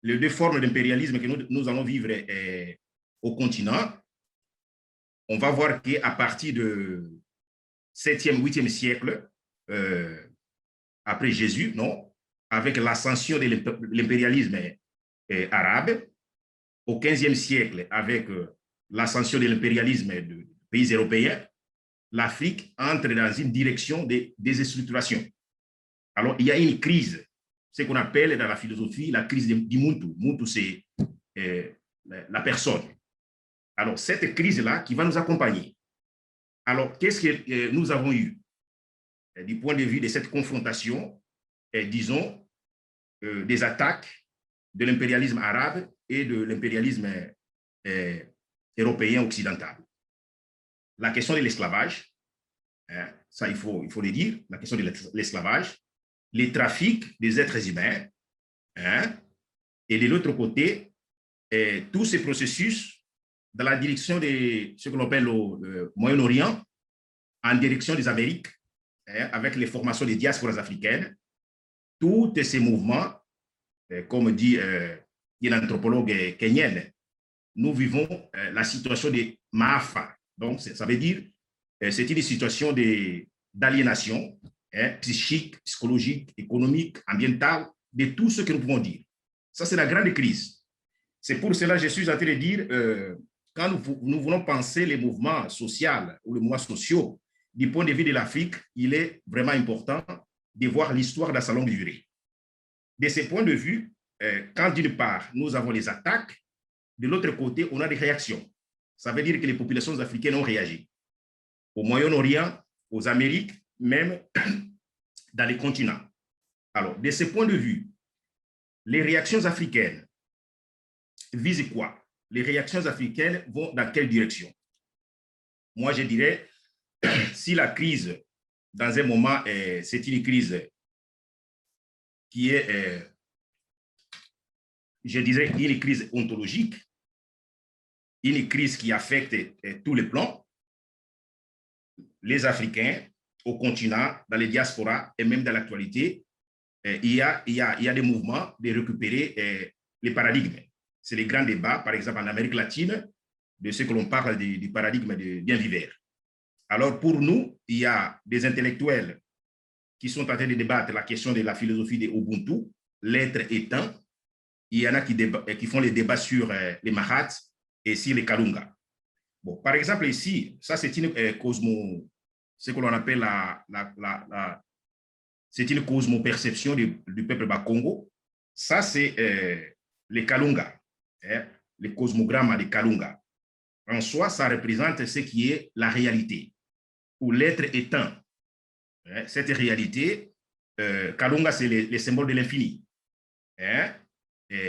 les deux formes d'impérialisme que nous allons vivre au continent, on va voir qu'à partir du 7e, 8e siècle, après Jésus, non, avec l'ascension de l'impérialisme arabe, au 15e siècle, avec l'ascension de l'impérialisme des pays européens, l'Afrique entre dans une direction de déstructuration. Alors, il y a une crise, ce qu'on appelle dans la philosophie la crise du Muntu. Muntu, c'est la personne. Alors, cette crise-là qui va nous accompagner. Alors, qu'est-ce que nous avons eu du point de vue de cette confrontation, disons, des attaques de l'impérialisme arabe et de l'impérialisme européen occidental? La question de l'esclavage, ça il faut le dire, la question de l'esclavage, les trafics des êtres humains, et de l'autre côté, tous ces processus dans la direction de ce qu'on appelle le Moyen-Orient, en direction des Amériques, avec les formations des diasporas africaines, tous ces mouvements, comme dit une anthropologue kenyenne, nous vivons la situation de Maafa. Donc, ça veut dire c'est une situation d'aliénation psychique, psychologique, économique, ambientale, de tout ce que nous pouvons dire. Ça, c'est la grande crise. C'est pour cela que je suis en train de dire, quand nous voulons penser les mouvements sociaux ou les mouvements sociaux, du point de vue de l'Afrique, il est vraiment important de voir l'histoire dans sa longue durée. De ce point de vue, quand d'une part, nous avons les attaques, de l'autre côté, on a des réactions. Ça veut dire que les populations africaines ont réagi. Au Moyen-Orient, aux Amériques, même dans les continents. Alors, de ce point de vue, les réactions africaines visent quoi? Les réactions africaines vont dans quelle direction? Moi, je dirais, si la crise, dans un moment, c'est une crise qui est, je dirais, une crise ontologique, une crise qui affecte tous les plans, les Africains au continent, dans les diasporas et même dans l'actualité, il y a des mouvements de récupérer les paradigmes. C'est les grands débats, par exemple en Amérique latine, de ce que l'on parle du paradigme de bien vivre. Alors pour nous, il y a des intellectuels qui sont en train de débattre la question de la philosophie de Ubuntu, l'être étant. Il y en a qui font les débats sur les Mahats et sur les Kalunga. Bon, par exemple ici, ça c'est une ce que l'on appelle c'est une cosmoperception du peuple Bakongo. Ça c'est les Kalunga, les cosmogrammes des Kalunga. En soi, ça représente ce qui est la réalité, ou l'être étant. Cette réalité, Kalunga, c'est les symboles de l'infini.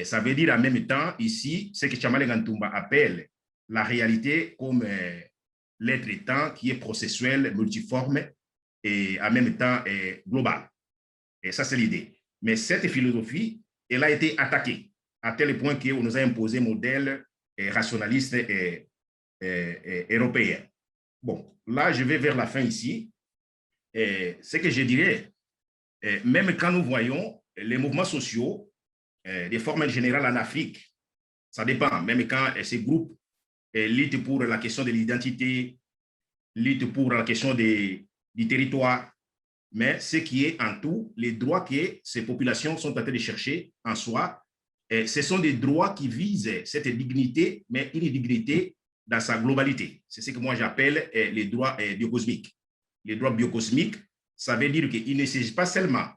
Ça veut dire en même temps, ici, ce que Tchamale Gantoumba appelle la réalité comme l'être étant qui est processuel, multiforme et en même temps global. Et ça, c'est l'idée. Mais cette philosophie, elle a été attaquée à tel point qu'on nous a imposé un modèle rationaliste européen. Bon, là, je vais vers la fin ici. Ce que je dirais, même quand nous voyons les mouvements sociaux, des formes générales en Afrique, ça dépend, même quand ces groupes luttent pour la question de l'identité, luttent pour la question du territoire, mais ce qui est en tout, les droits que ces populations sont en train de chercher en soi, ce sont des droits qui visent cette dignité, mais une dignité dans sa globalité. C'est ce que moi j'appelle les droits biocosmiques. Les droits biocosmiques, ça veut dire qu'il ne s'agit pas seulement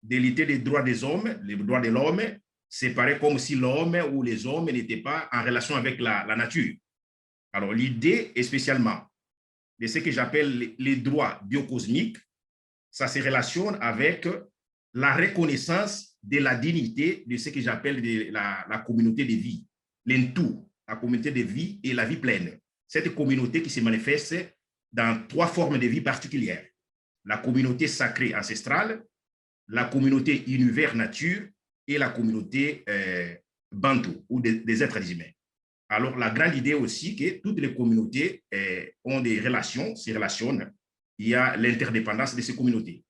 de lutter des droits des hommes, les droits de l'homme, séparés comme si l'homme ou les hommes n'étaient pas en relation avec la nature. Alors l'idée est spécialement de ce que j'appelle les droits biocosmiques, ça se relationne avec la reconnaissance de la dignité de ce que j'appelle la communauté de vie, l'entour, la communauté de vie et la vie pleine. Cette communauté qui se manifeste dans 3 formes de vie particulières. La communauté sacrée ancestrale, la communauté univers nature et la communauté bantou ou des êtres humains. Alors, la grande idée aussi que toutes les communautés ont des relations, se relationnent. Il y a l'interdépendance de ces communautés.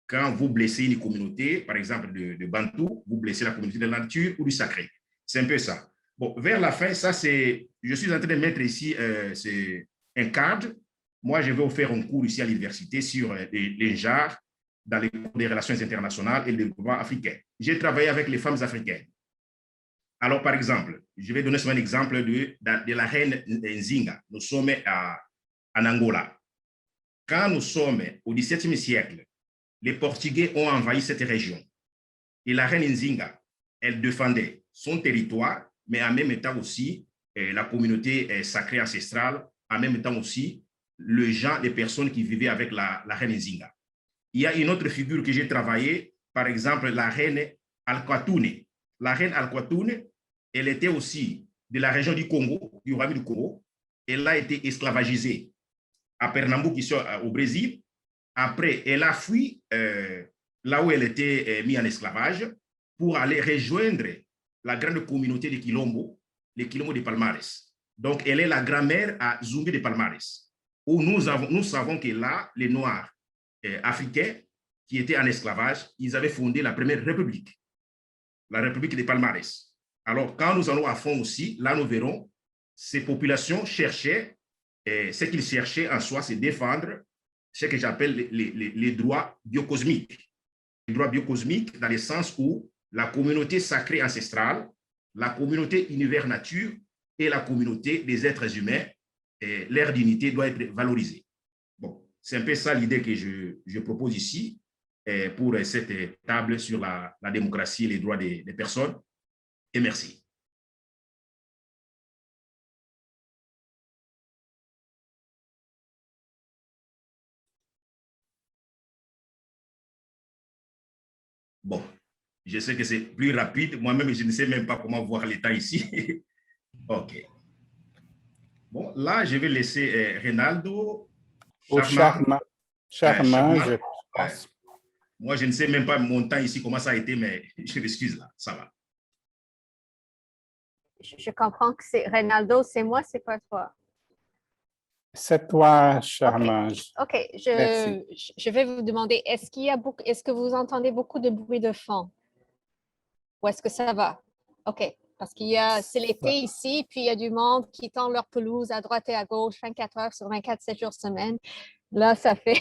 Quand vous blessez une communauté, par exemple de bantou, vous blessez la communauté de la nature ou du sacré. C'est un peu ça. Bon, vers la fin, ça c'est, je suis en train de mettre ici c'est un cadre. Moi, je vais vous faire un cours ici à l'université sur les genres dans les cours des relations internationales et le développement africain. J'ai travaillé avec les femmes africaines. Alors, par exemple, je vais donner un exemple de la reine Nzinga. Nous sommes en Angola. Quand nous sommes au XVIIe siècle, les Portugais ont envahi cette région. Et la reine Nzinga, elle défendait son territoire, mais en même temps aussi la communauté sacrée ancestrale, en même temps aussi les personnes qui vivaient avec la reine Nzinga. Il y a une autre figure que j'ai travaillée, par exemple la reine Al-Kwatoune. La reine Al-Kwatoune, elle était aussi de la région du Congo, du royaume du Congo. Elle a été esclavagisée à Pernambouc, ici au Brésil. Après, elle a fui là où elle était mise en esclavage pour aller rejoindre la grande communauté de Quilombo, les Quilombo de Palmares. Donc, elle est la grand-mère à Zumbi de Palmares, où nous savons que là, les Noirs africains qui étaient en esclavage, ils avaient fondé la première république, la République de Palmares. Alors, quand nous allons à fond aussi, là, nous verrons, ces populations cherchaient, ce qu'ils cherchaient en soi, c'est défendre ce que j'appelle les droits biocosmiques. Les droits biocosmiques dans le sens où la communauté sacrée ancestrale, la communauté univers nature et la communauté des êtres humains, leur dignité doit être valorisée. Bon, c'est un peu ça l'idée que je propose ici pour cette table sur la démocratie et les droits des personnes. Et merci. Bon, je sais que c'est plus rapide. Moi-même, je ne sais même pas comment voir les temps ici. OK. Bon, là, je vais laisser Reynaldo, Charmant. Charmant, je pense. Moi, je ne sais même pas mon temps ici, comment ça a été, mais je m'excuse là, ça va. Je comprends que c'est Reynaldo, c'est moi, c'est pas toi. C'est toi, Charmant. OK, je vais vous demander, est-ce que vous entendez beaucoup de bruit de fond? Ou est-ce que ça va? OK, parce c'est l'été ici, puis il y a du monde qui tend leur pelouse à droite et à gauche, 24 heures sur 24, 7 jours semaine. Là, ça fait...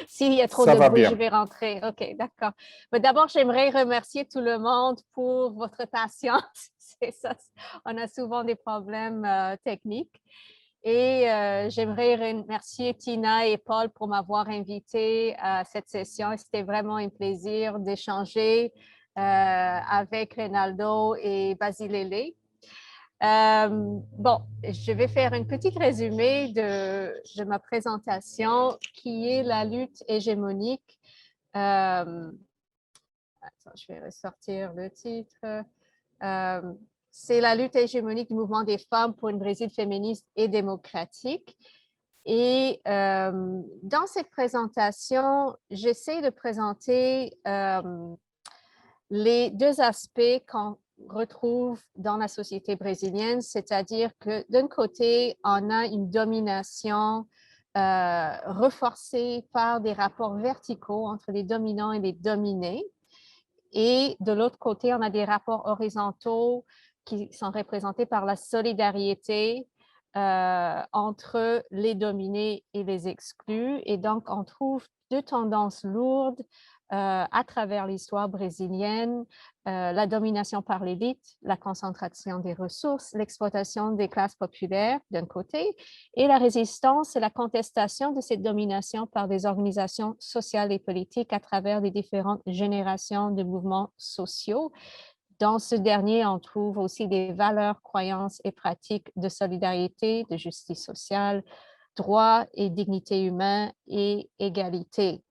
S'il y a trop de bruit, je vais rentrer. OK, d'accord. Mais d'abord, j'aimerais remercier tout le monde pour votre patience. C'est ça, on a souvent des problèmes techniques. Et j'aimerais remercier Tina et Paul pour m'avoir invité à cette session. C'était vraiment un plaisir d'échanger avec Reynaldo et Basilele. Bon, je vais faire un petit résumé de ma présentation qui est la lutte hégémonique. Attends, je vais ressortir le titre. C'est la lutte hégémonique du mouvement des femmes pour une Brésil féministe et démocratique. Et dans cette présentation, j'essaie de présenter les deux aspects qu'on retrouve dans la société brésilienne, c'est-à-dire que d'un côté, on a une domination renforcée par des rapports verticaux entre les dominants et les dominés. Et de l'autre côté, on a des rapports horizontaux qui sont représentés par la solidarité entre les dominés et les exclus. Et donc, on trouve deux tendances lourdes à travers l'histoire brésilienne, la domination par l'élite, la concentration des ressources, l'exploitation des classes populaires d'un côté, et la résistance et la contestation de cette domination par des organisations sociales et politiques à travers les différentes générations de mouvements sociaux. Dans ce dernier, on trouve aussi des valeurs, croyances et pratiques de solidarité, de justice sociale, droit et dignité humaine et égalité.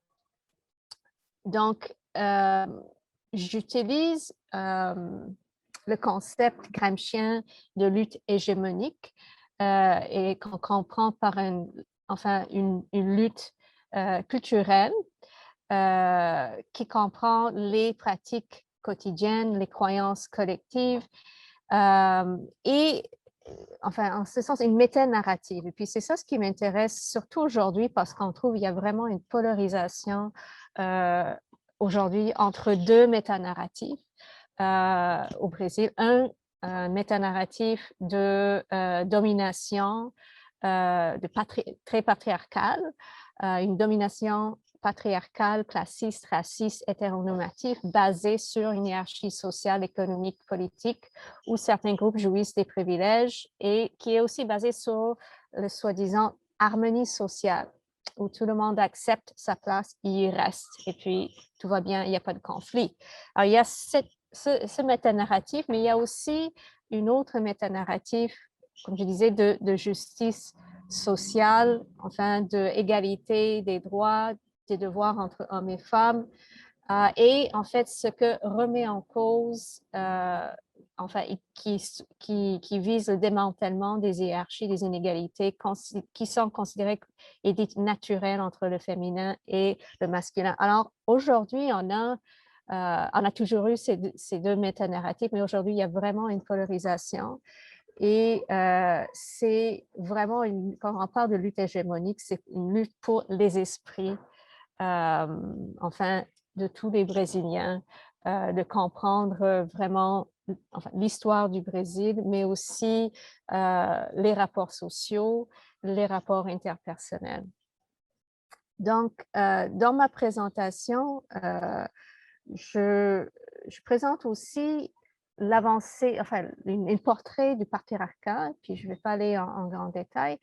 Donc, j'utilise le concept gramscien de lutte hégémonique et qu'on comprend par une lutte culturelle qui comprend les pratiques quotidiennes, les croyances collectives et enfin, en ce sens, une méta-narrative. Et puis, c'est ça ce qui m'intéresse surtout aujourd'hui parce qu'on trouve qu'il y a vraiment une polarisation aujourd'hui entre deux métanarratifs. au Brésil, un métanarratif de domination très patriarcale, une domination patriarcale, classiste, raciste, hétéronormative, basée sur une hiérarchie sociale, économique, politique, où certains groupes jouissent des privilèges et qui est aussi basée sur le soi-disant harmonie sociale, où tout le monde accepte sa place, il y reste, et puis tout va bien, il n'y a pas de conflit. Alors, il y a ce métanarratif, mais il y a aussi une autre métanarratif, comme je disais, de justice sociale, enfin, d'égalité des droits, des devoirs entre hommes et femmes. Et en fait, ce que remet en cause, enfin, qui vise le démantèlement des hiérarchies, des inégalités qui sont considérées et dites naturelles entre le féminin et le masculin. Alors, aujourd'hui, on a toujours eu ces deux métanarratifs, mais aujourd'hui, il y a vraiment une polarisation. Et c'est vraiment, quand on parle de lutte hégémonique, c'est une lutte pour les esprits, enfin, de tous les Brésiliens, de comprendre vraiment enfin, l'histoire du Brésil, mais aussi les rapports sociaux, les rapports interpersonnels. Donc, dans ma présentation, je présente aussi l'avancée, enfin, un portrait du patriarcat, puis je ne vais pas aller en grand détail,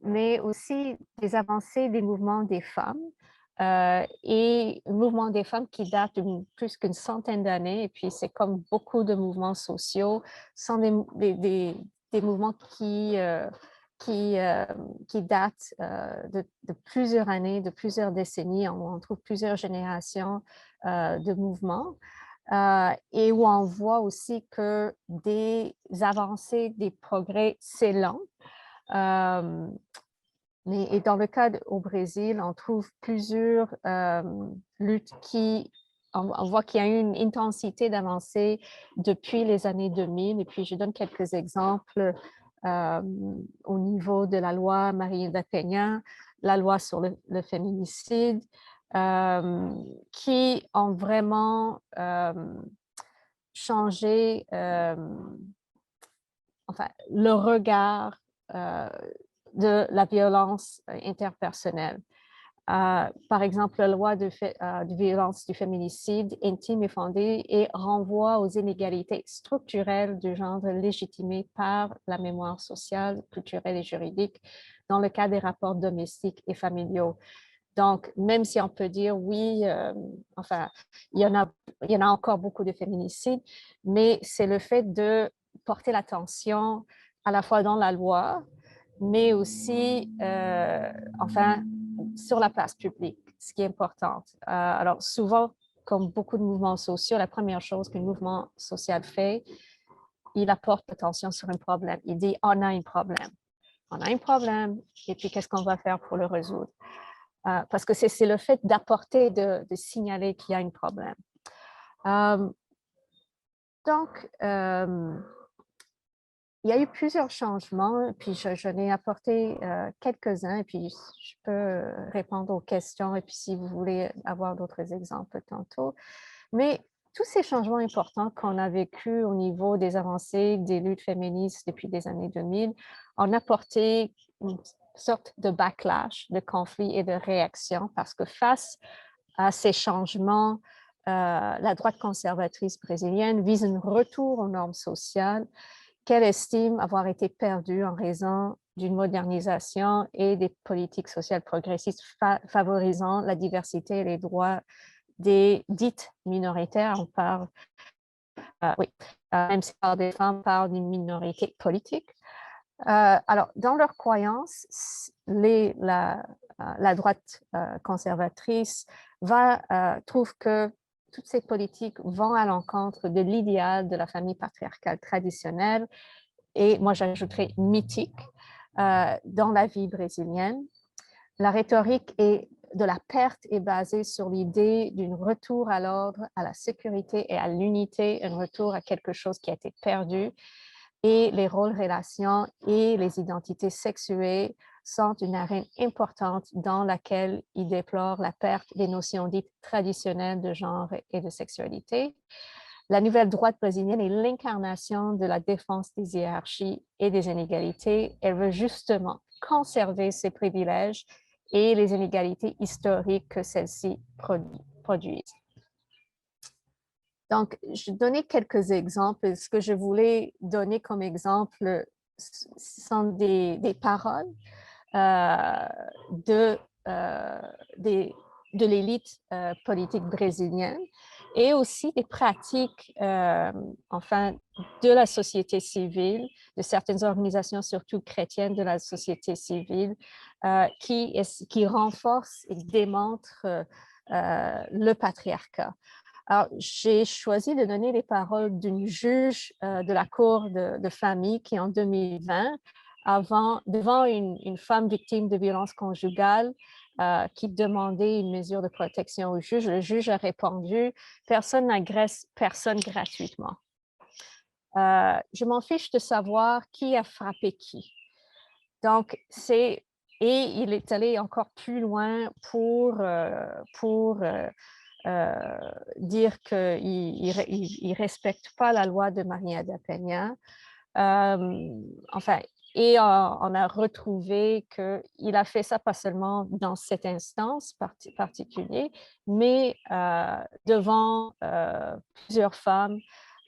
mais aussi des avancées des mouvements des femmes, et mouvements des femmes qui datent de plus qu'une centaine d'années, et puis c'est comme beaucoup de mouvements sociaux, sont des mouvements qui datent de plusieurs années, de plusieurs décennies, où on trouve plusieurs générations de mouvements. Et où on voit aussi que des avancées, des progrès, c'est lent. Et dans le cas au Brésil, on trouve plusieurs luttes on voit qu'il y a eu une intensité d'avancée depuis les années 2000. Et puis, je donne quelques exemples au niveau de la loi Maria da Penha, la loi sur le féminicide, qui ont vraiment changé enfin, le regard de la violence interpersonnelle. Par exemple, la loi de violence du féminicide intime et fondée et renvoie aux inégalités structurelles du genre légitimées par la mémoire sociale, culturelle et juridique dans le cas des rapports domestiques et familiaux. Donc, même si on peut dire, oui, enfin, il y en a encore beaucoup de féminicides, mais c'est le fait de porter l'attention à la fois dans la loi, mais aussi, enfin, sur la place publique, ce qui est important. Alors, souvent, comme beaucoup de mouvements sociaux, la première chose qu'un mouvement social fait, il apporte l'attention sur un problème. Il dit, on a un problème. On a un problème, et puis qu'est-ce qu'on va faire pour le résoudre? Parce que c'est le fait d'apporter, de signaler qu'il y a un problème. Donc, il y a eu plusieurs changements, puis j'en ai apporté quelques-uns, et puis je peux répondre aux questions, et puis si vous voulez avoir d'autres exemples tantôt. Mais tous ces changements importants qu'on a vécus au niveau des avancées des luttes féministes depuis les années 2000 ont apporté une sorte de backlash, de conflit et de réaction, parce que face à ces changements, la droite conservatrice brésilienne vise un retour aux normes sociales qu'elle estime avoir été perdue en raison d'une modernisation et des politiques sociales progressistes favorisant la diversité et les droits des dites minoritaires. On parle, oui, même si on parle des femmes, on parle d'une minorité politique. Alors, dans leurs croyances, la droite conservatrice trouve que toutes ces politiques vont à l'encontre de l'idéal de la famille patriarcale traditionnelle et, moi, j'ajouterais mythique, dans la vie brésilienne. La rhétorique de la perte est basée sur l'idée d'un retour à l'ordre, à la sécurité et à l'unité, un retour à quelque chose qui a été perdu. Et les rôles, relations et les identités sexuées sont une arène importante dans laquelle il déplore la perte des notions dites traditionnelles de genre et de sexualité. La nouvelle droite brésilienne est l'incarnation de la défense des hiérarchies et des inégalités. Elle veut justement conserver ses privilèges et les inégalités historiques que celles-ci produisent. Donc, je donnais quelques exemples. Ce que je voulais donner comme exemple sont des paroles de l'élite politique brésilienne et aussi des pratiques, enfin, de la société civile, de certaines organisations, surtout chrétiennes de la société civile, qui renforcent et démontrent le patriarcat. Alors, j'ai choisi de donner les paroles d'une juge de la Cour de famille qui, en 2020, devant une femme victime de violences conjugales qui demandait une mesure de protection au juge, le juge a répondu « Personne n'agresse personne gratuitement. Je m'en fiche de savoir qui a frappé qui. » Donc, et il est allé encore plus loin pour dire qu'il ne respecte pas la loi de Maria da Penha. Enfin, et on a retrouvé qu'il a fait ça pas seulement dans cette instance particulière, mais devant plusieurs femmes,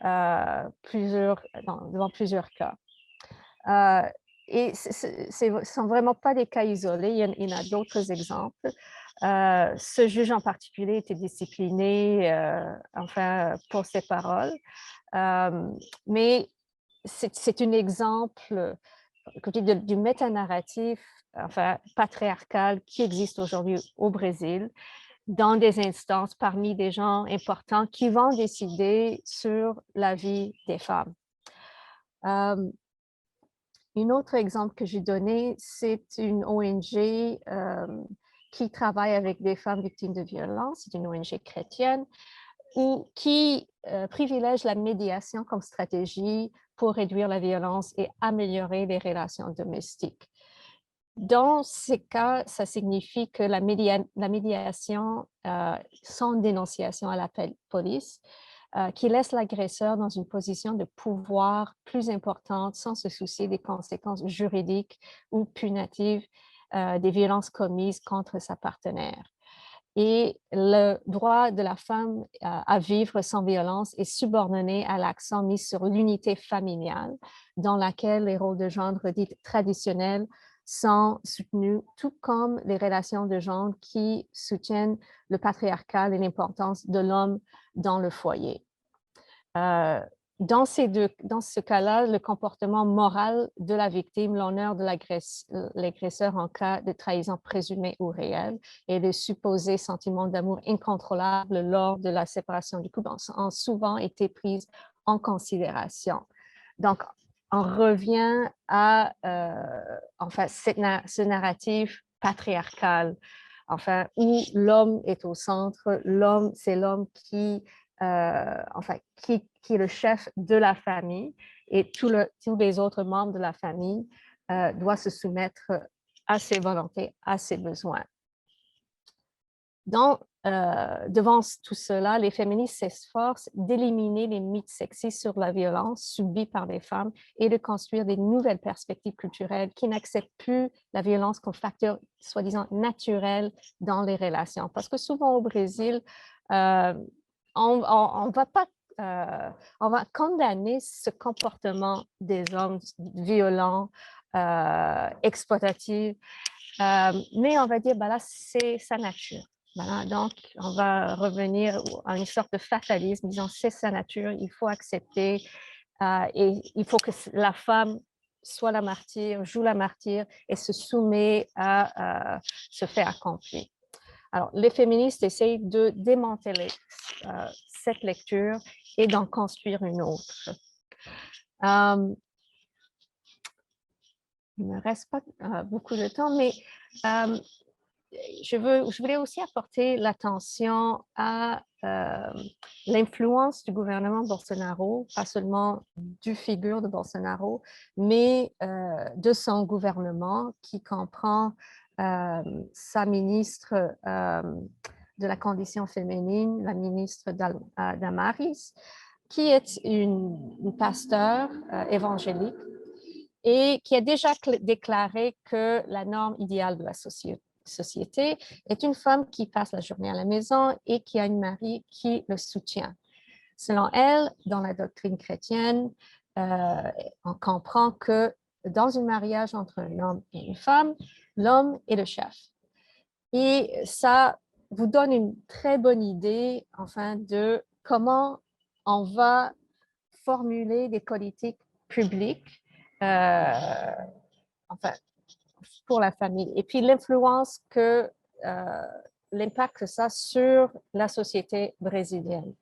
devant plusieurs cas. Et ce ne sont vraiment pas des cas isolés, il y en a d'autres exemples. Ce juge en particulier était discipliné enfin, pour ses paroles, mais c'est un exemple du métanarratif enfin, patriarcal qui existe aujourd'hui au Brésil dans des instances parmi des gens importants qui vont décider sur la vie des femmes. Un autre exemple que j'ai donné, c'est une ONG qui travaille avec des femmes victimes de violences, c'est une ONG chrétienne, qui privilège la médiation comme stratégie pour réduire la violence et améliorer les relations domestiques. Dans ces cas, ça signifie que la médiation sans dénonciation à la police, qui laisse l'agresseur dans une position de pouvoir plus importante sans se soucier des conséquences juridiques ou punitives des violences commises contre sa partenaire. Et le droit de la femme à vivre sans violence est subordonné à l'accent mis sur l'unité familiale, dans laquelle les rôles de genre dits traditionnels sont soutenus, tout comme les relations de genre qui soutiennent le patriarcat et l'importance de l'homme dans le foyer. Dans ce cas-là, le comportement moral de la victime, l'honneur de l'agresseur en cas de trahison présumée ou réelle et le supposé sentiment d'amour incontrôlable lors de la séparation du couple ont souvent été prises en considération. Donc, on revient à enfin, ce narratif patriarcal, enfin, où l'homme est au centre, c'est l'homme qui enfin, qui est le chef de la famille et tous les autres membres de la famille doivent se soumettre à ses volontés, à ses besoins. Donc, devant tout cela, les féministes s'efforcent d'éliminer les mythes sexistes sur la violence subie par les femmes et de construire des nouvelles perspectives culturelles qui n'acceptent plus la violence comme facteur soi-disant naturel dans les relations. Parce que souvent au Brésil, on va pas, on va condamner ce comportement des hommes violents, exploitatifs, mais on va dire, ben là, c'est sa nature. Voilà, donc, on va revenir à une sorte de fatalisme, disant c'est sa nature, il faut accepter et il faut que la femme soit la martyre, joue la martyre et se soumet à se faire accomplir. Alors, les féministes essayent de démanteler cette lecture et d'en construire une autre. Il ne me reste pas beaucoup de temps, mais je voulais aussi apporter l'attention à l'influence du gouvernement Bolsonaro, pas seulement du figure de Bolsonaro, mais de son gouvernement qui comprend sa ministre de la condition féminine, la ministre Damaris, qui est une pasteur évangélique et qui a déjà déclaré que la norme idéale de la société est une femme qui passe la journée à la maison et qui a un mari qui le soutient. Selon elle, dans la doctrine chrétienne, on comprend que dans un mariage entre un homme et une femme, l'homme est le chef. Et ça vous donne une très bonne idée, enfin, de comment on va formuler des politiques publiques, enfin, pour la famille. Et puis l'influence que, l'impact que ça sur la société brésilienne.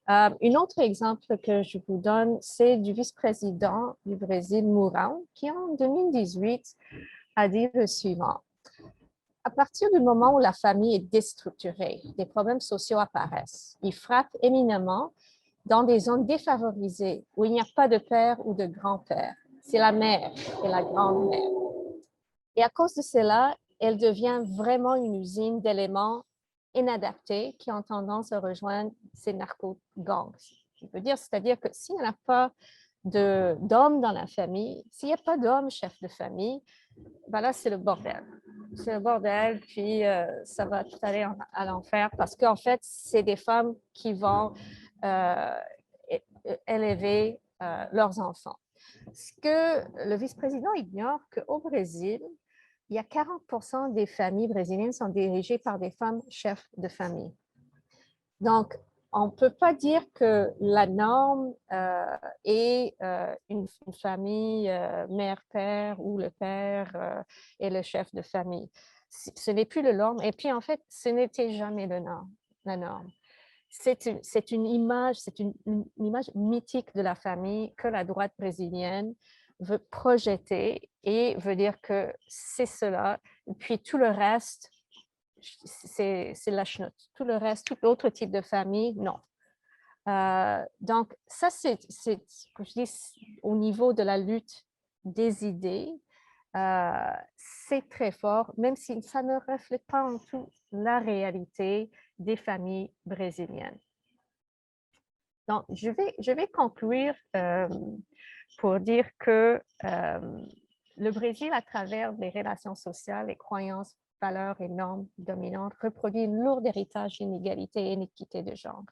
Un autre exemple que je vous donne, c'est du vice-président du Brésil, Mourão, qui en 2018 a dit le suivant. À partir du moment où la famille est déstructurée, des problèmes sociaux apparaissent. Ils frappent éminemment dans des zones défavorisées où il n'y a pas de père ou de grand-père. C'est la mère et la grand-mère. Et à cause de cela, elle devient vraiment une usine d'éléments inadaptés qui ont tendance à rejoindre ces narco-gangs. Je veux dire, c'est-à-dire que s'il n'y en a pas d'hommes dans la famille, s'il n'y a pas d'homme chef de famille, ben là, c'est le bordel. C'est le bordel, puis ça va tout aller à l'enfer parce qu'en fait, c'est des femmes qui vont élever leurs enfants. Ce que le vice-président ignore, qu'au Brésil, il y a 40% des familles brésiliennes sont dirigées par des femmes chefs de famille. Donc, on ne peut pas dire que la norme est une famille mère-père où le père est le chef de famille. Ce n'est plus la norme. Et puis, en fait, ce n'était jamais la norme. C'est une image mythique de la famille que la droite brésilienne veut projeter et veut dire que c'est cela. Et puis, tout le reste, c'est la chenoute. Tout le reste, tout autre type de famille, non. Donc, ça, c'est je dis, au niveau de la lutte des idées, c'est très fort, même si ça ne reflète pas en tout la réalité des familles brésiliennes. Donc, je vais conclure pour dire que le Brésil, à travers les relations sociales, les croyances, valeurs et normes dominantes, reproduit un lourd héritage d'inégalité et inéquité de genre.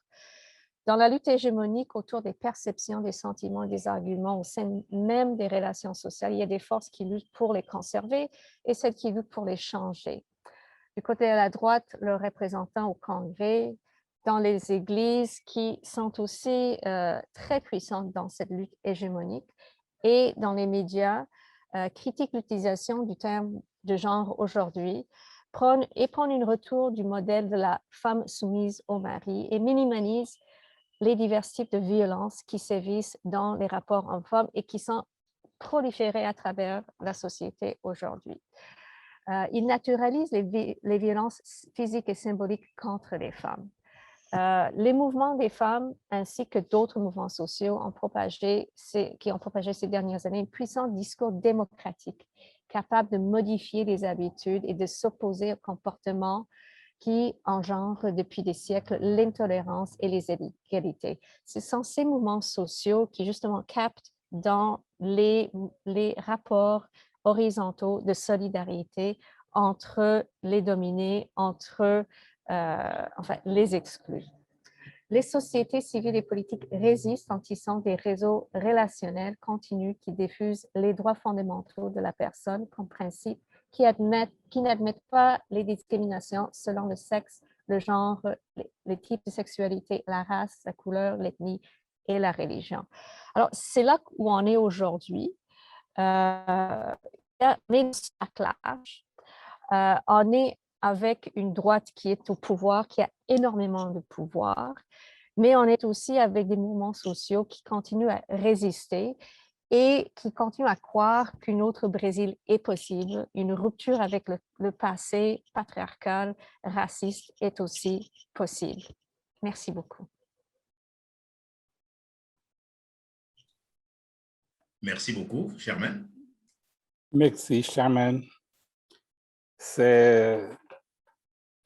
Dans la lutte hégémonique autour des perceptions, des sentiments et des arguments au sein même des relations sociales, il y a des forces qui luttent pour les conserver et celles qui luttent pour les changer. Du côté de la droite, le représentant au Congrès, dans les églises qui sont aussi très puissantes dans cette lutte hégémonique et dans les médias, critiquent l'utilisation du terme de genre aujourd'hui prônent un retour du modèle de la femme soumise au mari et minimisent les divers types de violences qui sévissent dans les rapports hommes-femmes et qui sont proliférés à travers la société aujourd'hui. Il naturalise les violences physiques et symboliques contre les femmes. Les mouvements des femmes ainsi que d'autres mouvements sociaux qui ont propagé ces dernières années un puissant discours démocratique capable de modifier les habitudes et de s'opposer aux comportements qui engendrent depuis des siècles l'intolérance et les inégalités. Ce sont ces mouvements sociaux qui justement captent dans les rapports horizontaux de solidarité entre les dominés, entre les exclus. Les sociétés civiles et politiques résistent en tissant des réseaux relationnels continus qui diffusent les droits fondamentaux de la personne comme principe, qui n'admettent pas les discriminations selon le sexe, le genre, les types de sexualité, la race, la couleur, l'ethnie et la religion. Alors, c'est là où on est aujourd'hui. Il y a un backlash. On est avec une droite qui est au pouvoir, qui a énormément de pouvoir, mais on est aussi avec des mouvements sociaux qui continuent à résister et qui continuent à croire qu'une autre Brésil est possible, une rupture avec le passé patriarcal, raciste est aussi possible. Merci beaucoup. Merci beaucoup, Germaine. Merci, Charmaine.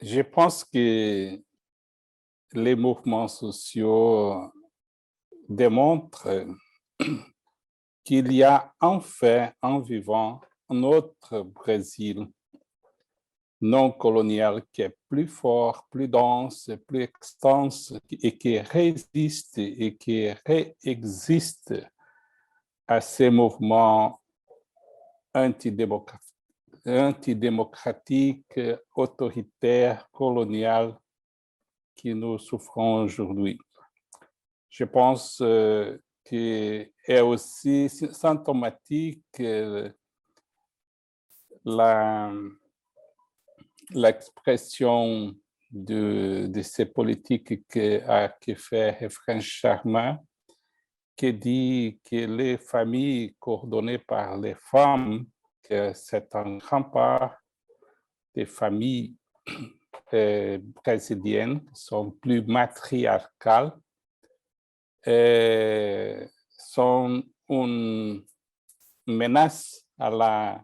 Je pense que les mouvements sociaux démontre qu'il y a enfin en vivant un autre Brésil non colonial qui est plus fort, plus dense, plus extense et qui résiste et qui réexiste à ces mouvements antidémocratiques, autoritaires, coloniaux que nous souffrons aujourd'hui. Je pense qu'il est aussi symptomatique l'expression de ces politiques que fait Efraim Charma, qui dit que les familles coordonnées par les femmes, que c'est un grand part des familles brésiliennes qui sont plus matriarcales, sont une menace à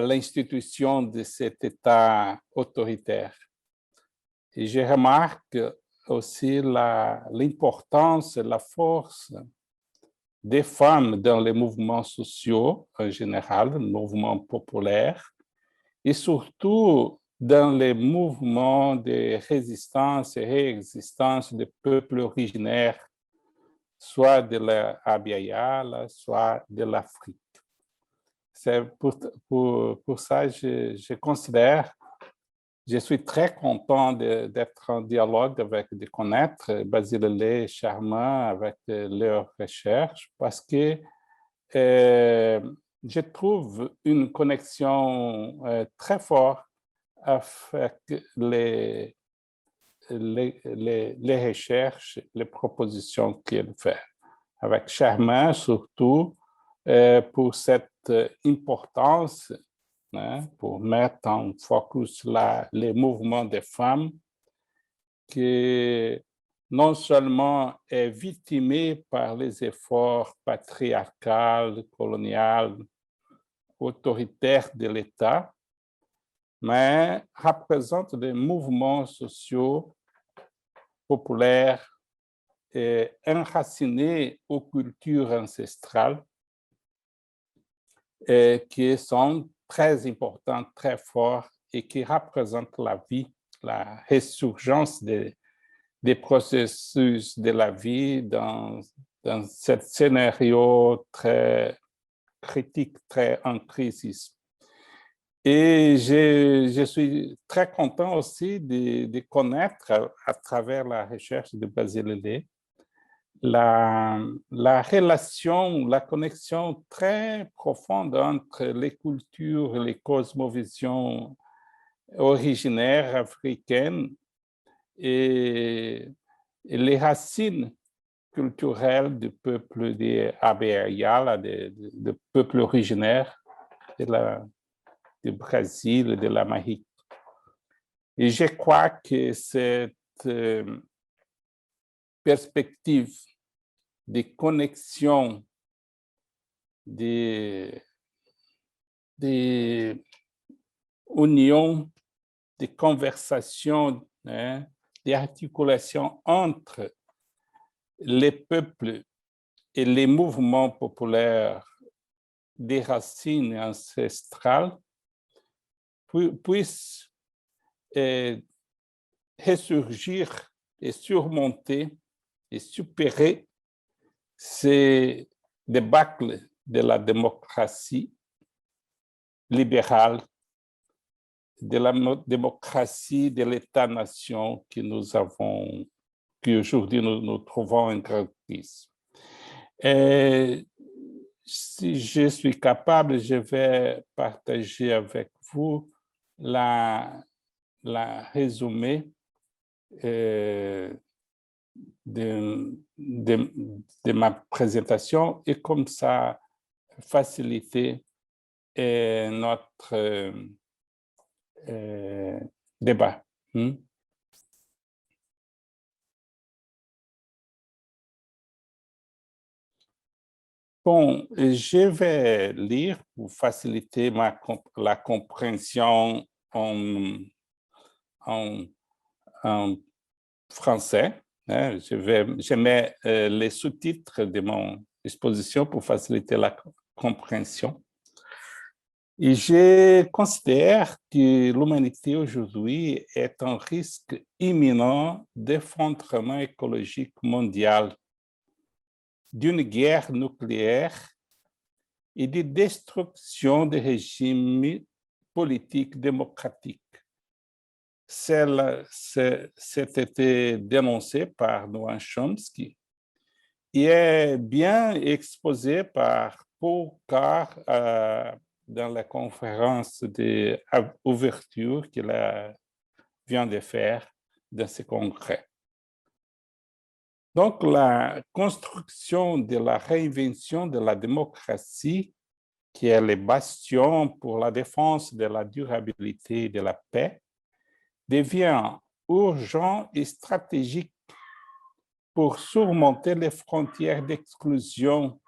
l'institution de cet État autoritaire. Et je remarque aussi l'importance et la force des femmes dans les mouvements sociaux en général, les mouvements populaires, et surtout dans les mouvements de résistance et réexistence des peuples originaires, soit de la Abya, soit de l'Afrique. C'est pour ça que je considère, je suis très content d'être en dialogue de connaître Basile et Charma avec leurs recherches, parce que je trouve une connexion très forte avec les recherches, les propositions qu'il fait. Avec Charma, surtout, pour cette importance, pour mettre en focus les mouvements des femmes qui non seulement est victimé par les efforts patriarcaux, coloniaux, autoritaires de l'État, mais représente des mouvements sociaux populaires et enracinés aux cultures ancestrales et qui sont très importants, très forts et qui représentent la vie, la résurgence des processus de la vie dans ce scénario très critique, très en crise. Et je suis très content aussi de connaître à travers la recherche de Basile la relation, la connexion très profonde entre les cultures, les cosmovisions originaires africaines et les racines culturelles du peuple des Abya, des peuples originaires du Brésil et de l'Amérique. Et je crois que cette perspective de connexion, d'union, de conversation, d'articulation entre les peuples et les mouvements populaires des racines ancestrales puisse ressurgir et surmonter et supérer ces débâcles de la démocratie libérale, de la démocratie de l'État-nation que nous avons, qu'aujourd'hui nous trouvons en grande crise. Et si je suis capable, je vais partager avec vous la résumé de ma présentation et comme ça faciliter notre débat. Bon, je vais lire pour faciliter la compréhension en français. Je mets les sous-titres de mon exposition pour faciliter la compréhension. Et je considère que l'humanité aujourd'hui est un risque imminent d'effondrement écologique mondial, d'une guerre nucléaire et de destruction des régimes politiques démocratiques. C'était dénoncé par Noam Chomsky et est bien exposé par Paul Carr dans la conférence d'ouverture qu'il vient de faire dans ce congrès. Donc, la construction de la réinvention de la démocratie, qui est le bastion pour la défense de la durabilité et de la paix, devient urgent et stratégique pour surmonter les frontières d'exclusion,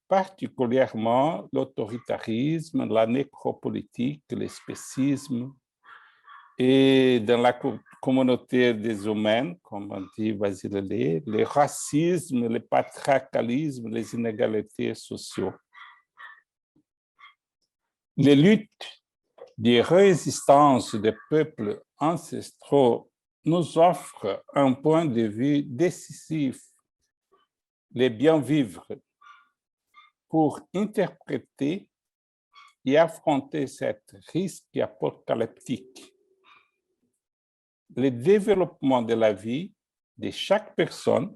particulièrement l'autoritarisme, la nécropolitique, le spécisme, et dans la communauté des humains, comme on dit Basile Lé, le racisme, le patriarcalisme, les inégalités sociales. Les luttes de résistance des peuples ancestraux nous offrent un point de vue décisif, les bien vivre, pour interpréter et affronter cet risque apocalyptique. Le développement de la vie de chaque personne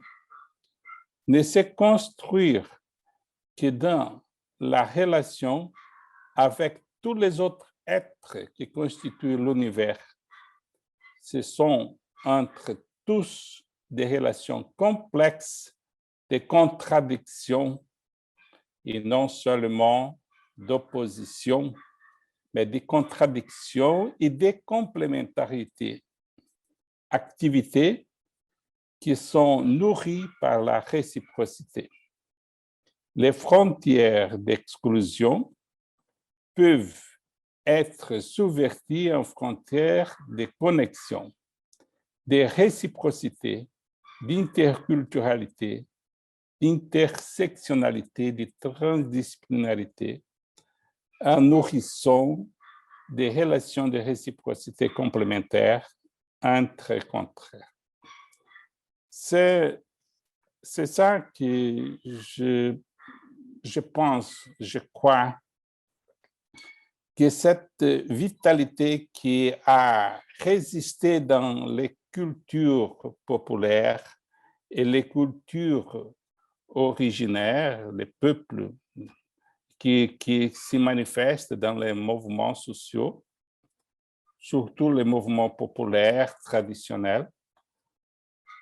ne se construire que dans la relation avec tous les autres êtres qui constituent l'univers. Ce sont entre tous des relations complexes, des contradictions et non seulement d'opposition, mais des contradictions et des complémentarités. Activités qui sont nourries par la réciprocité. Les frontières d'exclusion peuvent être subverties en frontières de connexion, de réciprocité, d'interculturalité, d'intersectionnalité, de transdisciplinarité, en nourrissant des relations de réciprocité complémentaires entre contraires. C'est ça que je pense, je crois, que cette vitalité qui a résisté dans les cultures populaires et les cultures originaires, les peuples qui s'y manifestent dans les mouvements sociaux, surtout les mouvements populaires traditionnels,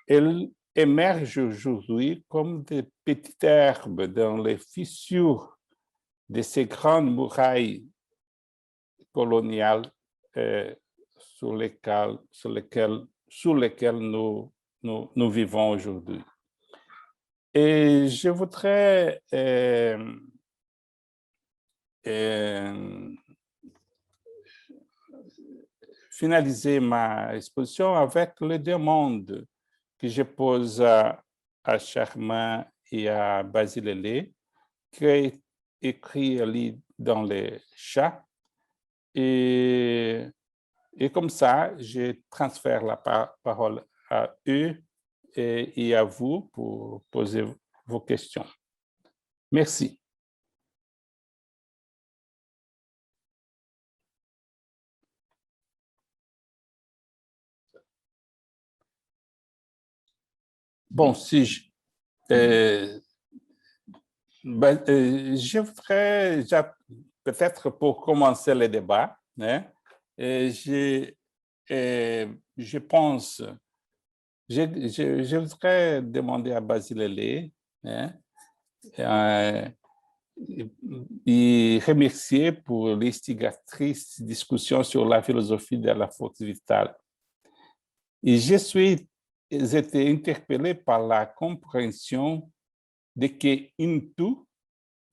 elle émerge aujourd'hui comme des petites herbes dans les fissures de ces grandes murailles coloniales sous lesquelles nous vivons aujourd'hui. Et je voudrais finaliser ma exposition avec les demandes que je pose à Charmain et à Basile Lé, qui est écrit dans les chats. Et comme ça, je transfère la parole à eux et à vous pour poser vos questions. Merci. Bon, si je voudrais, peut-être pour commencer le débat, je pense, je voudrais demander à Basile Lé et remercier pour l'instigatrice discussion sur la philosophie de la force vitale. Et j'ai été interpellé par la compréhension de que tout,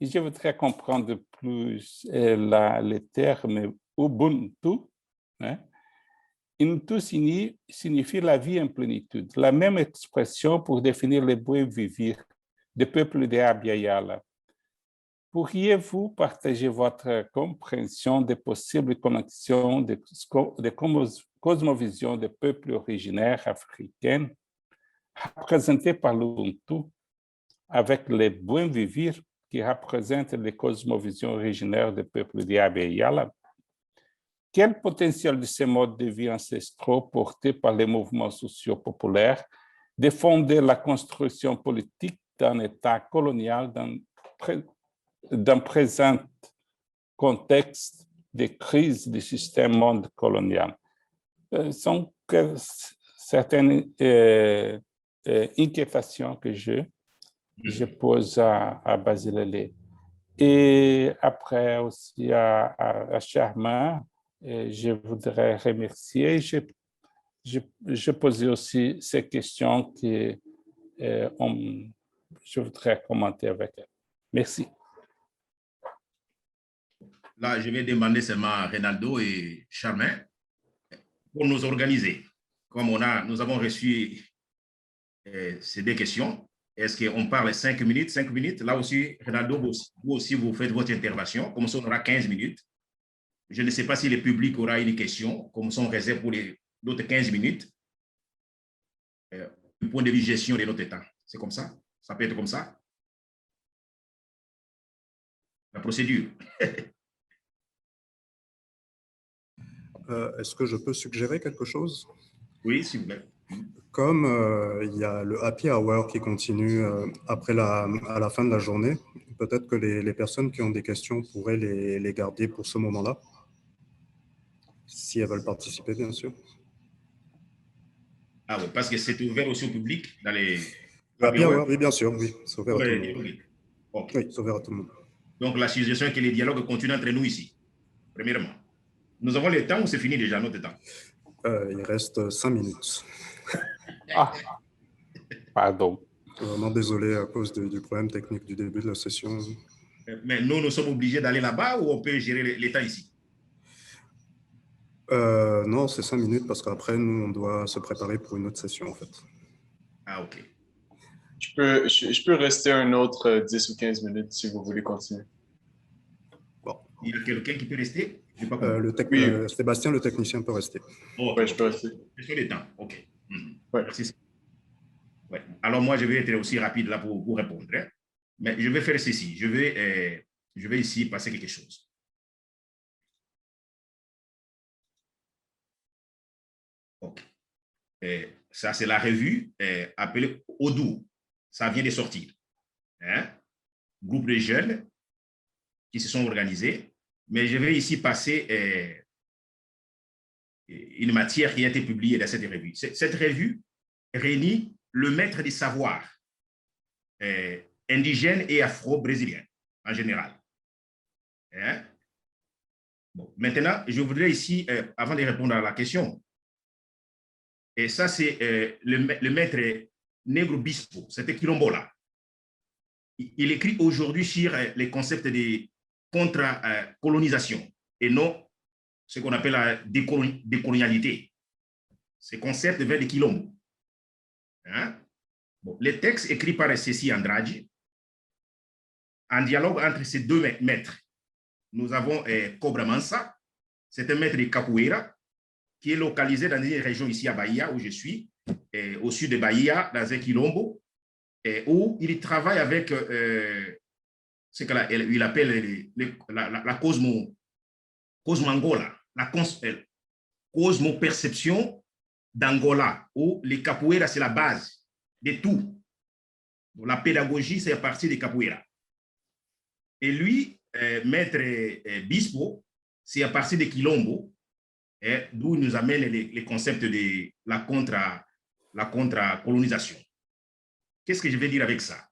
et je voudrais comprendre plus le terme Ubuntu, Intu signifie la vie en plénitude, la même expression pour définir le buen vivir du peuple de Abya Yala. Pourriez-vous partager votre compréhension des possibles connexions de cosmovision des peuples originaires africains représentés par l'Ubuntu avec les buen vivir qui représentent les cosmovisions originaires des peuples de Abya Yala? Quel potentiel de ces modes de vie ancestraux portés par les mouvements sociaux populaires de fonder la construction politique d'un État colonial dans présent contexte de crise du système monde colonial? Sont certaines inquiétations que je pose à Basile. Et après aussi à Charmin, je voudrais remercier. Je posais aussi ces questions que je voudrais commenter avec elle. Merci. Là, je vais demander seulement à Reynaldo et Charmin pour nous organiser. Comme nous avons reçu ces deux questions, est-ce qu'on parle 5 minutes, 5 minutes? Là aussi, Reynaldo, vous aussi, vous faites votre intervention. Comme ça, on aura 15 minutes. Je ne sais pas si le public aura une question, comme ça, on réserve pour d'autres 15 minutes. Du point de vue gestion de notre temps. C'est comme ça? Ça peut être comme ça? La procédure. Est-ce que je peux suggérer quelque chose? Oui, s'il vous plaît. Comme il y a le happy hour qui continue à la fin de la journée, peut-être que les personnes qui ont des questions pourraient les garder pour ce moment-là, si elles veulent participer, bien sûr. Ah oui, parce que c'est ouvert aussi au public dans les... Le happy hour, oui, bien sûr, oui, c'est ouvert à tout le monde. Okay. Oui, c'est ouvert à tout le monde. Donc, la suggestion est que les dialogues continuent entre nous ici, premièrement. Nous avons le temps ou c'est fini déjà, notre temps? Il reste 5 minutes. Ah, pardon. Vraiment désolé à cause du problème technique du début de la session. Mais nous sommes obligés d'aller là-bas ou on peut gérer les temps ici? Non, c'est 5 minutes parce qu'après, nous, on doit se préparer pour une autre session, en fait. Ah, OK. Je peux rester un autre 10 ou 15 minutes si vous voulez continuer. Bon. Il y a quelqu'un qui peut rester? Sébastien, le technicien, peut rester. Oh, oui, je peux rester. Question des temps, OK. Ouais. Merci. Ouais. Alors, moi, je vais être aussi rapide là pour répondre. Hein. Mais je vais faire ceci. Je vais ici passer quelque chose. OK. Ça, c'est la revue appelée Odoo. Ça vient de sortir. Hein? Groupe de jeunes qui se sont organisés. Mais je vais ici passer une matière qui a été publiée dans cette revue. Cette revue réunit le maître des savoirs indigènes et afro-brésiliens en général. Hein? Bon, maintenant, je voudrais ici, avant de répondre à la question, et ça, c'est le maître Negro Bispo, c'était Quilombola. Il écrit aujourd'hui sur les concepts de contre-colonisation et non ce qu'on appelle la décolonialité. Ces concepts viennent de Quilombo. Hein? Bon, les textes écrits par Ceci Andrade, en dialogue entre ces deux maîtres, nous avons Cobra Mansa, c'est un maître de Capoeira, qui est localisé dans une région ici à Bahia, où je suis, au sud de Bahia, dans un Quilombo, où il travaille avec ce qu'il appelle la cosmo-angola, la cosmo-perception d'Angola, où les capoeira, c'est la base de tout. Donc, la pédagogie, c'est à partir des capoeira. Et lui, maître Bispo, c'est à partir de Quilombo, d'où il nous amène les concepts de la contre-colonisation. Qu'est-ce que je vais dire avec ça?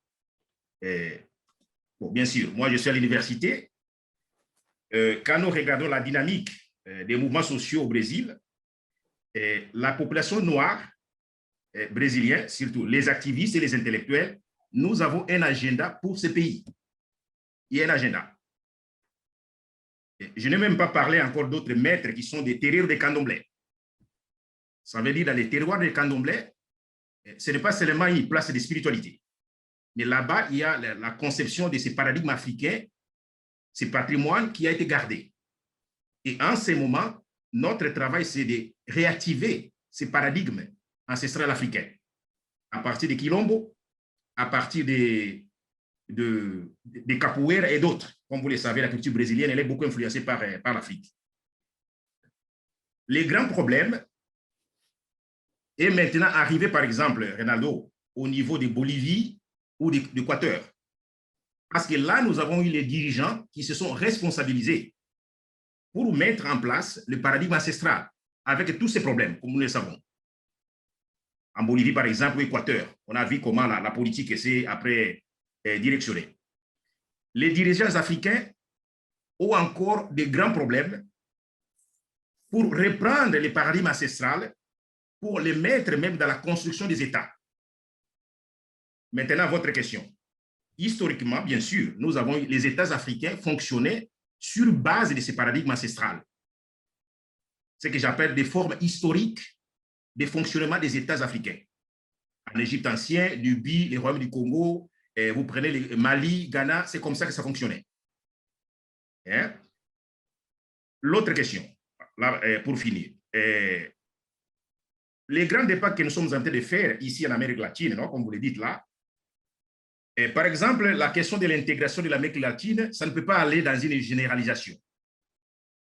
Bon, bien sûr, moi je suis à l'université. Quand nous regardons la dynamique des mouvements sociaux au Brésil, la population noire brésilienne, surtout les activistes et les intellectuels, nous avons un agenda pour ce pays. Il y a un agenda. Je n'ai même pas parlé encore d'autres maîtres qui sont des terriers de candomblé. Ça veut dire dans les terroirs de Candomblé, ce n'est pas seulement une place de spiritualité. Mais là-bas, il y a la conception de ces paradigmes africains, ce patrimoine qui a été gardé. Et en ce moment, notre travail, c'est de réactiver ces paradigmes ancestrales africains à partir de Quilombo, à partir des capoeira et d'autres. Comme vous le savez, la culture brésilienne, elle est beaucoup influencée par l'Afrique. Les grands problèmes est maintenant arrivé, par exemple, Ronaldo, au niveau de Bolivie ou d'Équateur. Parce que là, nous avons eu les dirigeants qui se sont responsabilisés pour mettre en place le paradigme ancestral avec tous ces problèmes, comme nous le savons. En Bolivie, par exemple, ou Équateur, on a vu comment la politique s'est après directionnée. Les dirigeants africains ont encore de grands problèmes pour reprendre les paradigmes ancestrales, pour les mettre même dans la construction des États. Maintenant, votre question. Historiquement, bien sûr, nous avons les États africains fonctionnaient sur base de ces paradigmes ancestrales. Ce que j'appelle des formes historiques de fonctionnement des États africains. En Égypte ancienne, Nubie, les royaumes du Congo, vous prenez le Mali, Ghana, c'est comme ça que ça fonctionnait. Hein? L'autre question, là, pour finir. Les grands débats que nous sommes en train de faire ici en Amérique latine, non, comme vous le dites là, par exemple, la question de l'intégration de l'Amérique latine, ça ne peut pas aller dans une généralisation.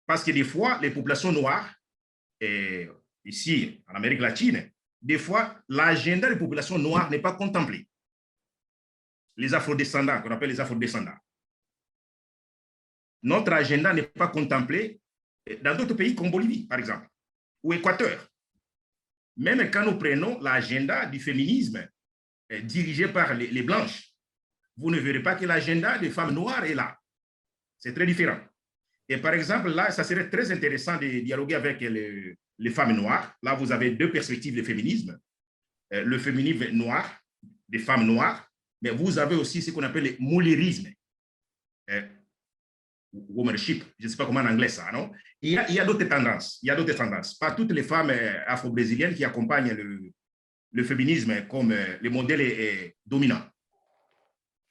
Parce que des fois, les populations noires, ici en Amérique latine, des fois, l'agenda des populations noires n'est pas contemplé. Les afrodescendants, qu'on appelle les afrodescendants. Notre agenda n'est pas contemplé dans d'autres pays comme Bolivie, par exemple, ou Équateur. Même quand nous prenons l'agenda du féminisme dirigé par les Blanches, vous ne verrez pas que l'agenda des femmes noires est là. C'est très différent. Et par exemple, là, ça serait très intéressant de dialoguer avec les femmes noires. Là, vous avez deux perspectives de féminisme. Le féminisme noir, des femmes noires, mais vous avez aussi ce qu'on appelle le moulirisme. Womanship, je ne sais pas comment en anglais ça, non? Il y a d'autres tendances. Il y a d'autres tendances. Pas toutes les femmes afro-brésiliennes qui accompagnent le féminisme comme le modèle est dominant.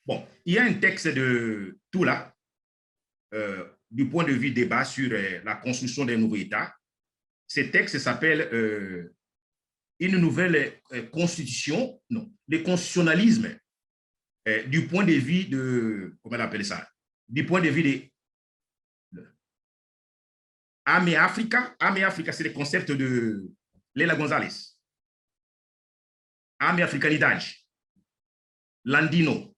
Bon, il y a un texte de Tula, du point de vue débat sur la construction d'un nouveau État. Ce texte s'appelle une nouvelle constitution, non, le constitutionnalisme du point de vue de, comment on appelle ça, du point de vue de Ame Africa. Ame Africa, c'est le concept de Leila González. Ame Africanidade. Landino.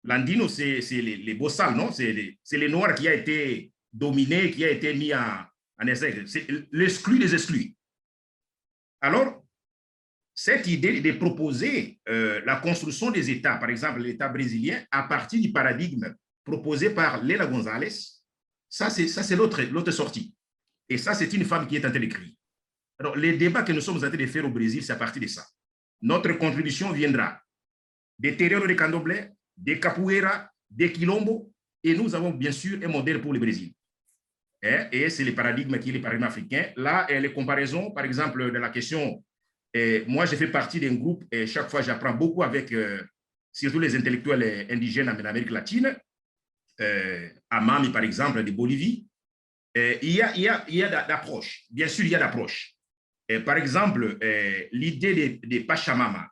Landino, c'est les bossals, non? C'est les noirs qui a été dominé, qui a été mis en essai. C'est l'exclu des exclus. Alors, cette idée de proposer la construction des États, par exemple l'État brésilien, à partir du paradigme proposé par Leila González, ça c'est l'autre sortie. Et ça, c'est une femme qui est en train d'écrire. Alors, les débats que nous sommes en train de faire au Brésil, c'est à partir de ça. Notre contribution viendra des terreaux de Candomblé, des capoeira, des quilombo, et nous avons bien sûr un modèle pour le Brésil. Et c'est le paradigme qui est le paradigme africain. Là, les comparaisons, par exemple, de la question, moi, je fais partie d'un groupe, et chaque fois, j'apprends beaucoup avec, surtout les intellectuels indigènes en Amérique latine, à Mami, par exemple, de Bolivie. Il y a d'approche. Bien sûr, il y a d'approche. Par exemple, l'idée de Pachamama,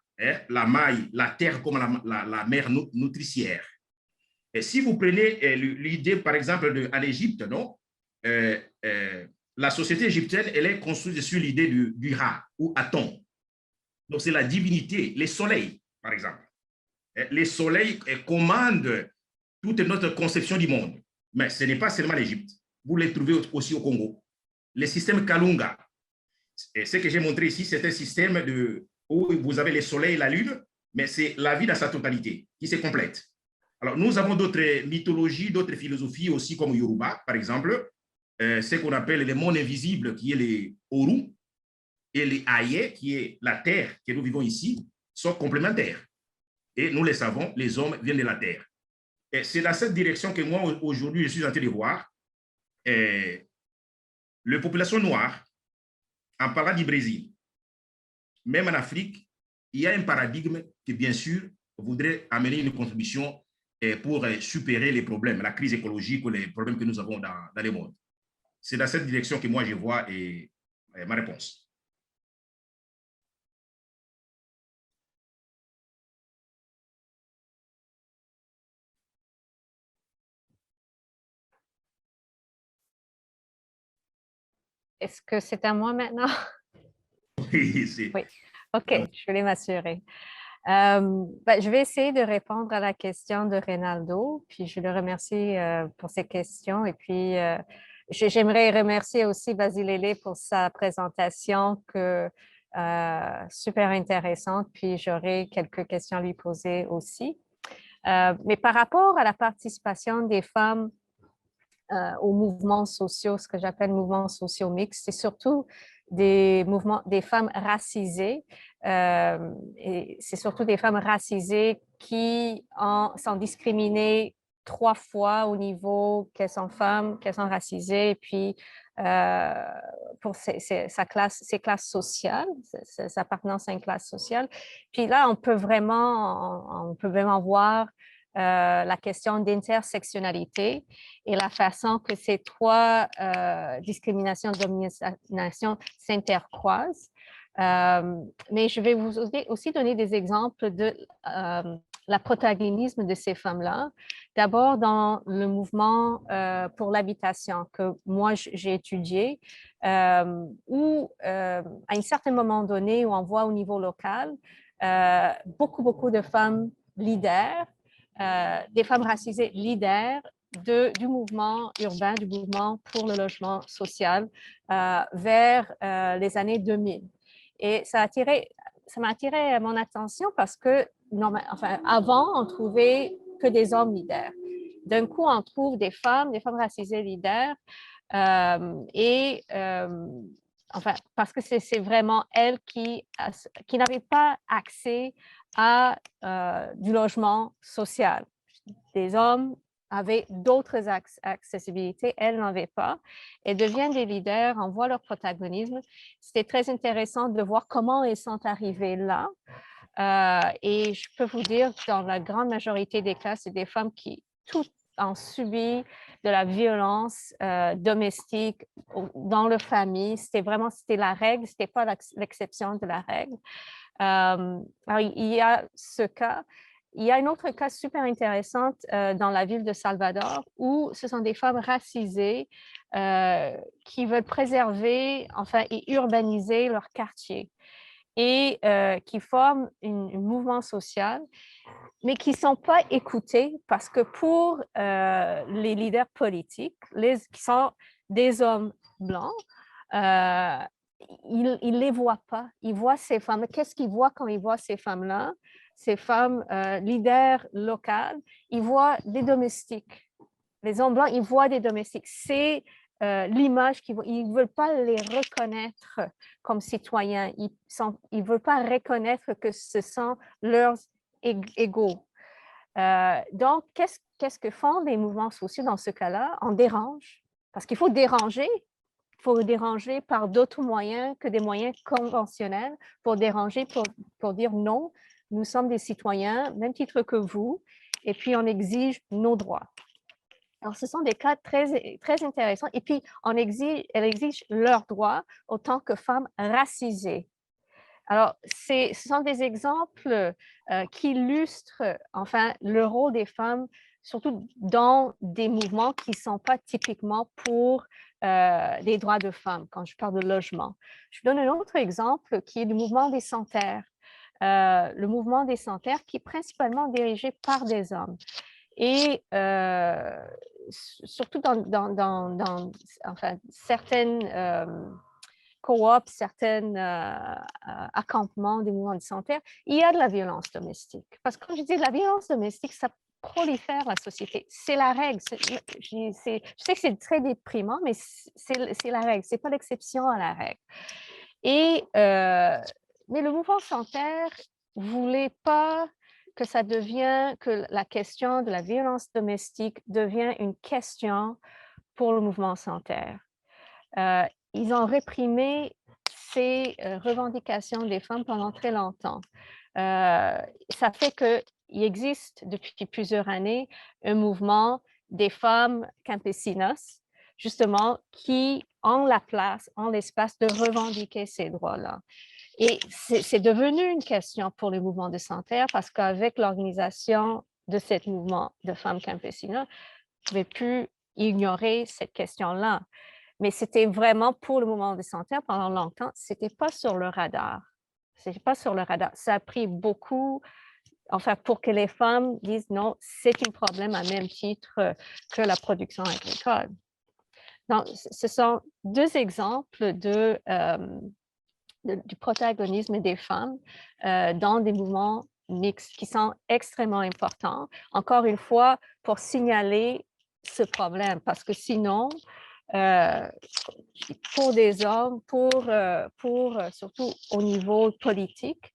la maille, la terre comme la mère nutricière. Et si vous prenez l'idée, par exemple, en Égypte, non, la société égyptienne, elle est construite sur l'idée du Ra ou Aton. Donc, c'est la divinité, les soleils, par exemple. Les soleils commandent toute notre conception du monde. Mais ce n'est pas seulement l'Égypte. Vous les trouvez aussi au Congo. Le système Kalunga, ce que j'ai montré ici, c'est un système où vous avez le soleil et la lune, mais c'est la vie dans sa totalité qui se complète. Alors, nous avons d'autres mythologies, d'autres philosophies aussi, comme Yoruba, par exemple, ce qu'on appelle les mondes invisibles, qui est les Oru, et les Aye, qui est la terre que nous vivons ici, sont complémentaires. Et nous le savons, les hommes viennent de la terre. Et c'est dans cette direction que moi, aujourd'hui, je suis en train de voir les populations noires, en parlant du Brésil, même en Afrique, il y a un paradigme qui, bien sûr, voudrait amener une contribution pour supérer les problèmes, la crise écologique ou les problèmes que nous avons dans le monde. C'est dans cette direction que moi je vois ma réponse. Est-ce que c'est à moi maintenant? Oui, oui. OK, je voulais m'assurer. Je vais essayer de répondre à la question de Reynaldo, puis je le remercie pour ses questions. Et puis, j'aimerais remercier aussi Basilele pour sa présentation, super intéressante. Puis, j'aurai quelques questions à lui poser aussi. Mais par rapport à la participation des femmes aux mouvements sociaux, ce que j'appelle mouvements sociaux mixtes, c'est surtout des femmes racisées. Et c'est surtout des femmes racisées qui sont discriminées 3 fois au niveau qu'elles sont femmes, qu'elles sont racisées, et puis pour ses classes sociales, sa appartenance à une classe sociale. Puis là, on peut vraiment voir la question d'intersectionnalité et la façon que ces 3 discriminations, domination s'intercroisent. Mais je vais vous aussi donner des exemples de la protagonisme de ces femmes-là. D'abord, dans le mouvement pour l'habitation que moi, j'ai étudié, où à un certain moment donné, où on voit au niveau local, beaucoup de femmes leaders, des femmes racisées leaders du mouvement urbain, du mouvement pour le logement social vers les années 2000. Et ça m'a attiré mon attention parce que, avant, on trouvait que des hommes leaders. D'un coup, on trouve des femmes racisées leaders parce que c'est vraiment elles qui n'avaient pas accès à du logement social. Des hommes avaient d'autres accessibilités, elles n'en avaient pas. Elles deviennent des leaders, on voit leur protagonisme. C'était très intéressant de voir comment elles sont arrivées là. Et je peux vous dire que dans la grande majorité des cas, c'est des femmes qui toutes ont subi de la violence domestique dans leur famille. C'était la règle, c'était pas l'exception de la règle. Alors, il y a ce cas. Il y a un autre cas super intéressant dans la ville de Salvador où ce sont des femmes racisées qui veulent préserver, et urbaniser leur quartier et qui forment un mouvement social, mais qui ne sont pas écoutées parce que pour les leaders politiques, qui sont des hommes blancs, ils ne les voient pas. Ils voient ces femmes. Qu'est-ce qu'ils voient quand ils voient ces femmes-là? Ces femmes leaders locales, ils voient des domestiques. Les hommes blancs, ils voient des domestiques. C'est l'image qu'ils voient. Ils ne veulent pas les reconnaître comme citoyens. Ils ne veulent pas reconnaître que ce sont leurs égaux. Donc, qu'est-ce que font les mouvements sociaux dans ce cas-là? On dérange. Parce qu'il faut déranger. Il faut déranger par d'autres moyens que des moyens conventionnels pour déranger, pour dire non, nous sommes des citoyens, même titre que vous, et puis on exige nos droits. Alors, ce sont des cas très, très intéressants. Et puis, elle exige leurs droits autant que femmes racisées. Alors, ce sont des exemples qui illustrent, le rôle des femmes, surtout dans des mouvements qui ne sont pas typiquement pour des droits de femmes, quand je parle de logement. Je donne un autre exemple qui est le mouvement des sans-terre. Le mouvement des sans-terre qui est principalement dirigé par des hommes. Et surtout dans certaines coop, certains accampements des mouvements de sans-terre, il y a de la violence domestique. Parce que quand je dis la violence domestique, ça prolifère la société. C'est la règle. Je sais que c'est très déprimant, mais c'est la règle. Ce n'est pas l'exception à la règle. Et, mais le mouvement sans-terre ne voulait pas que la question de la violence domestique devienne une question pour le mouvement sans-terre. Ils ont réprimé ces revendications des femmes pendant très longtemps. Ça fait qu'il existe depuis plusieurs années un mouvement des femmes campesinas, justement, qui ont la place, ont l'espace de revendiquer ces droits-là. Et c'est devenu une question pour le mouvement de Santerre parce qu'avec l'organisation de ce mouvement de femmes campesinas, on ne pouvait plus ignorer cette question-là. Mais c'était vraiment pour le mouvement de Santerre pendant longtemps, ce n'était pas sur le radar. C'était pas sur le radar. Ça a pris beaucoup, enfin, pour que les femmes disent non, c'est un problème à même titre que la production agricole. Donc, ce sont deux exemples du protagonisme des femmes dans des mouvements mixtes qui sont extrêmement importants, encore une fois, pour signaler ce problème, parce que sinon, pour des hommes, surtout au niveau politique,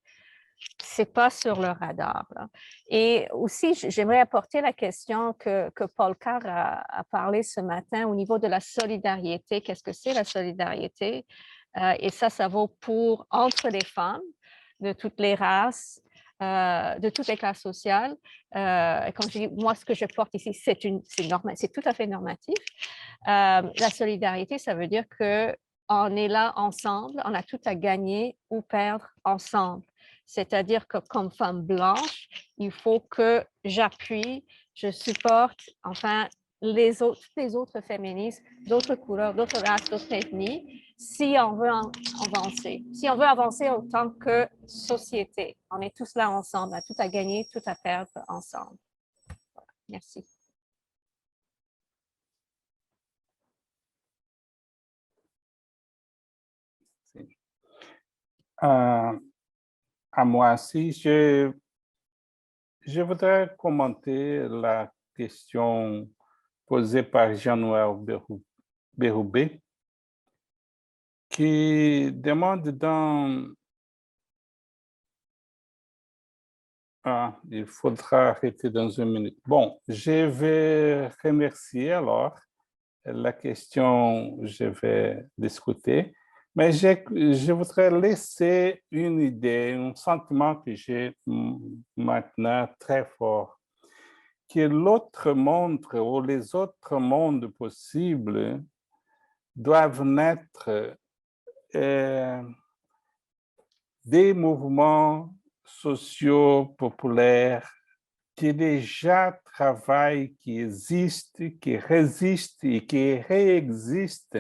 c'est pas sur le radar. Là. Et aussi, j'aimerais apporter la question que Paul Carr a parlé ce matin au niveau de la solidarité. Qu'est-ce que c'est la solidarité? Et ça vaut entre les femmes de toutes les races, de toutes les classes sociales. Comme je dis, moi, ce que je porte ici, c'est tout à fait normatif. La solidarité, ça veut dire qu'on est là ensemble, on a tout à gagner ou perdre ensemble. C'est-à-dire que comme femme blanche, il faut que j'appuie, je supporte, enfin, toutes les autres féministes, d'autres couleurs, d'autres races, d'autres ethnies, si on veut avancer. Si on veut avancer en tant que société, on est tous là ensemble, on a tout à gagner, tout à perdre ensemble. Merci. À moi aussi, je voudrais commenter la question posée par Jean-Noël Béroubé, qui demande il faudra arrêter dans une minute. Bon, je vais remercier alors la question, je vais discuter, mais je voudrais laisser une idée, un sentiment que j'ai maintenant très fort, que l'autre monde ou les autres mondes possibles doivent naître des mouvements sociaux populaires qui déjà travaillent, qui existent, qui résistent et qui réexistent